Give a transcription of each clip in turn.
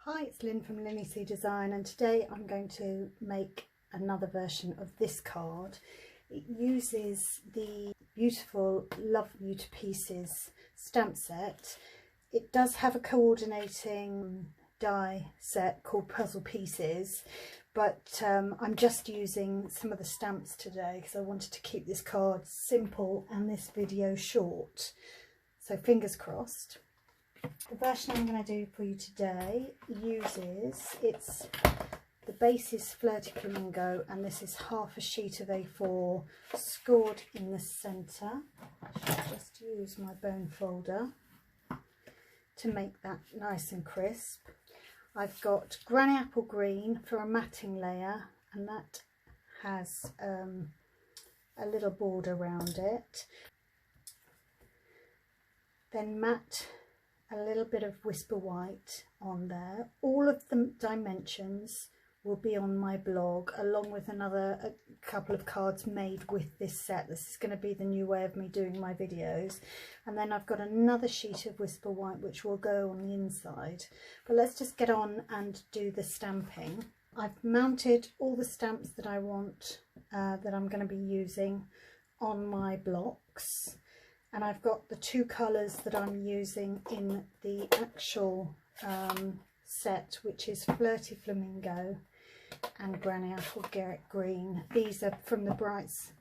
Hi, it's Lynn from LynnieCDesigns, and today I'm going to make another version of this card. It uses the beautiful Love You to Pieces stamp set. It does have a coordinating die set called Puzzle Pieces, but I'm just using some of the stamps today because I wanted to keep this card simple and this video short. So fingers crossed. The version I'm going to do for you today uses, the base is Flirty Flamingo, and this is half a sheet of A4 scored in the centre. I should just use my bone folder to make that nice and crisp. I've got Granny Apple Green for a matting layer, and that has a little border around it. Then matte, a little bit of Whisper White on there. All of the dimensions will be on my blog, along with a couple of cards made with this set. This is going to be the new way of me doing my videos. And then I've got another sheet of Whisper White which will go on the inside. But let's just get on and do the stamping. I've mounted all the stamps that I want, that I'm going to be using on my blocks. And I've got the two colours that I'm using in the actual set, which is Flirty Flamingo and Granny Apple Green. These are from the Brights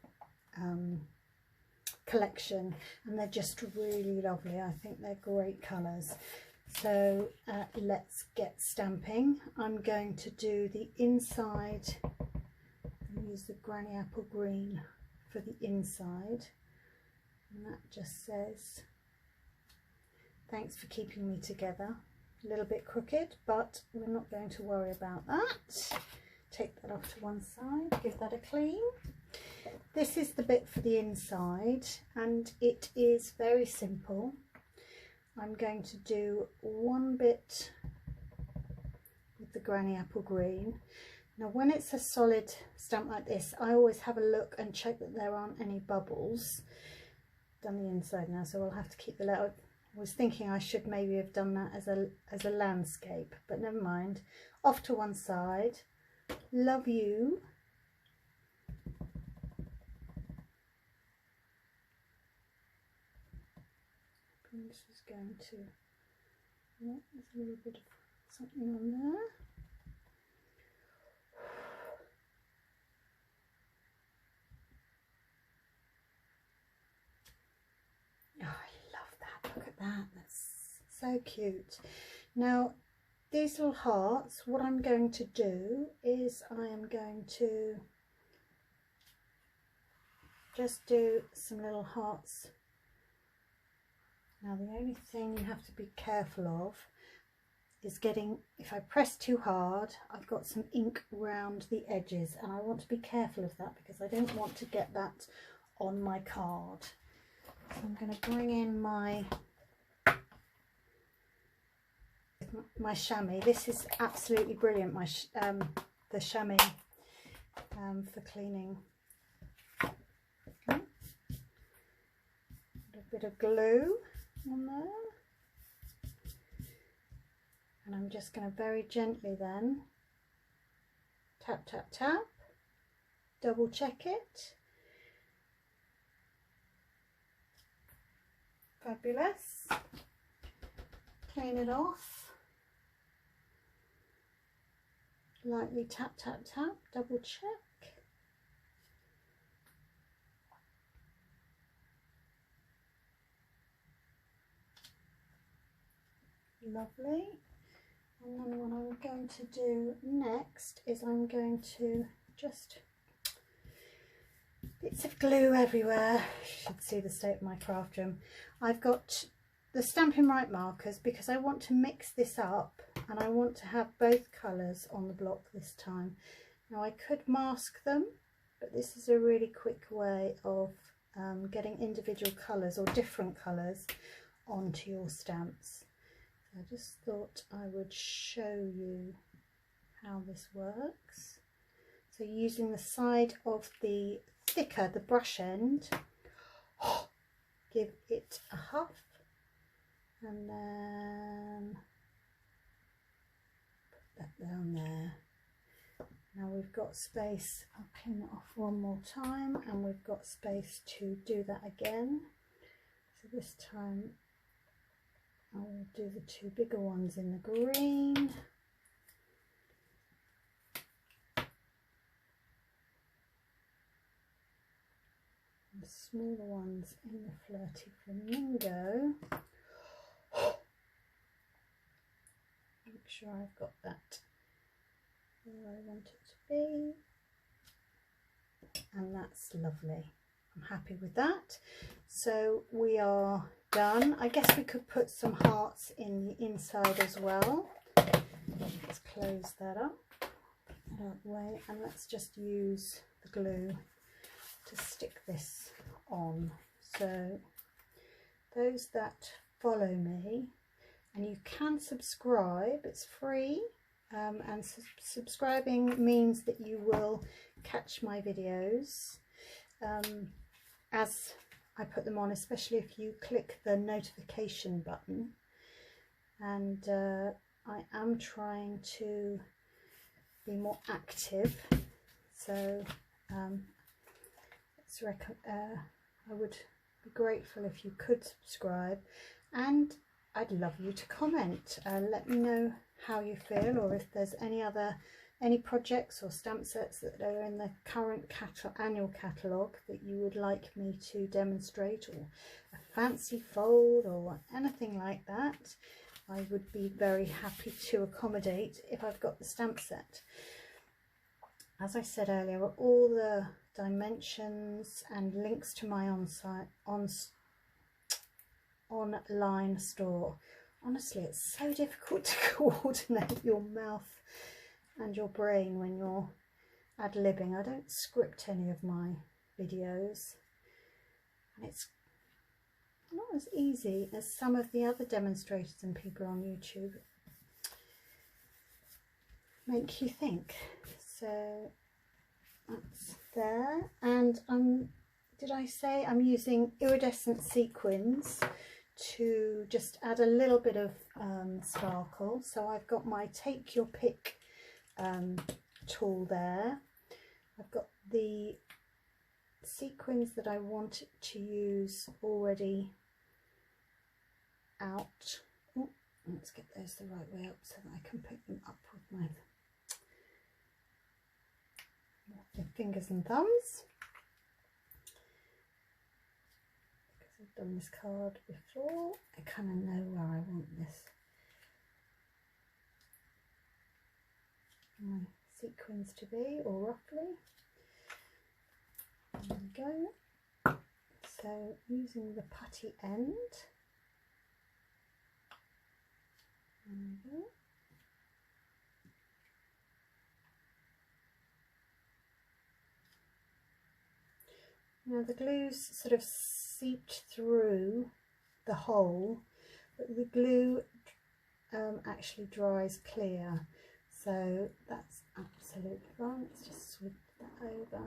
collection, and they're just really lovely. I think they're great colours. So let's get stamping. I'm going to do the inside. I'll use the Granny Apple Green for the inside. And that just says, thanks for keeping me together. A little bit crooked, but we're not going to worry about that. Take that off to one side, give that a clean. This is the bit for the inside, and it is very simple. I'm going to do one bit with the Granny Apple Green. Now when it's a solid stamp like this, I always have a look and check that there aren't any bubbles. Done the inside now, so I'll have to keep the letter. I was thinking I should maybe have done that as a landscape, but never mind. Off to one side. Love You. This is going to, yeah, there's a little bit of something on there. That's so cute. Now these little hearts, what I'm going to do is I am going to just do some little hearts. Now the only thing you have to be careful of is getting, if I press too hard, I've got some ink around the edges, and I want to be careful of that because I don't want to get that on my card. So I'm going to bring in my chamois. This is absolutely brilliant, the chamois for cleaning. Okay. A bit of glue on there, and I'm just going to very gently then tap tap tap, double check it. Fabulous. Clean it off. Lightly tap tap tap, double check. Lovely. And then what I'm going to do next is I'm going to just, bits of glue everywhere. You should see the state of my craft room. I've got the Stampin' Right markers because I want to mix this up, and I want to have both colours on the block this time. Now I could mask them, but this is a really quick way of getting individual colours or different colours onto your stamps. So I just thought I would show you how this works. So using the side of the thicker, the brush end, give it a huff, and then that down there. Now we've got space, I'll clean it off one more time, and we've got space to do that again. So this time I will do the two bigger ones in the green. And the smaller ones in the Flirty Flamingo. Make sure I've got that where I want it to be, and that's lovely. I'm happy with that. So we are done. I guess we could put some hearts in the inside as well. Let's close that up that way, and let's just use the glue to stick this on. So those that follow me, and you can subscribe, it's free. And subscribing means that you will catch my videos as I put them on, especially if you click the notification button. And I am trying to be more active, so I would be grateful if you could subscribe, and I'd love you to comment. Let me know how you feel, or if there's any projects or stamp sets that are in the current annual catalogue that you would like me to demonstrate, or a fancy fold or anything like that. I would be very happy to accommodate if I've got the stamp set. As I said earlier, all the dimensions and links to my online store. Honestly, it's so difficult to coordinate your mouth and your brain when you're ad-libbing. I don't script any of my videos, and it's not as easy as some of the other demonstrators and people on YouTube make you think. So that's there, and did I say I'm using iridescent sequins to just add a little bit of sparkle. So I've got my take your pick tool there. I've got the sequins that I want to use already out. Ooh, let's get those the right way up so that I can pick them up with my fingers and thumbs. I've done this card before, I kind of know where I want my sequins to be, or roughly. There we go. So using the putty end, there we go. Now the glue's sort of seeped through the hole, but the glue actually dries clear, so that's absolutely fine. Let's just sweep that over,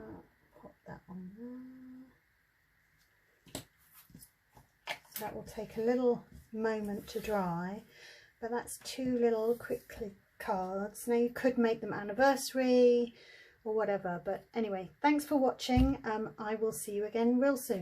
pop that on there. So that will take a little moment to dry, but that's two little quick click cards. Now you could make them anniversary or whatever, but anyway, thanks for watching. I will see you again real soon.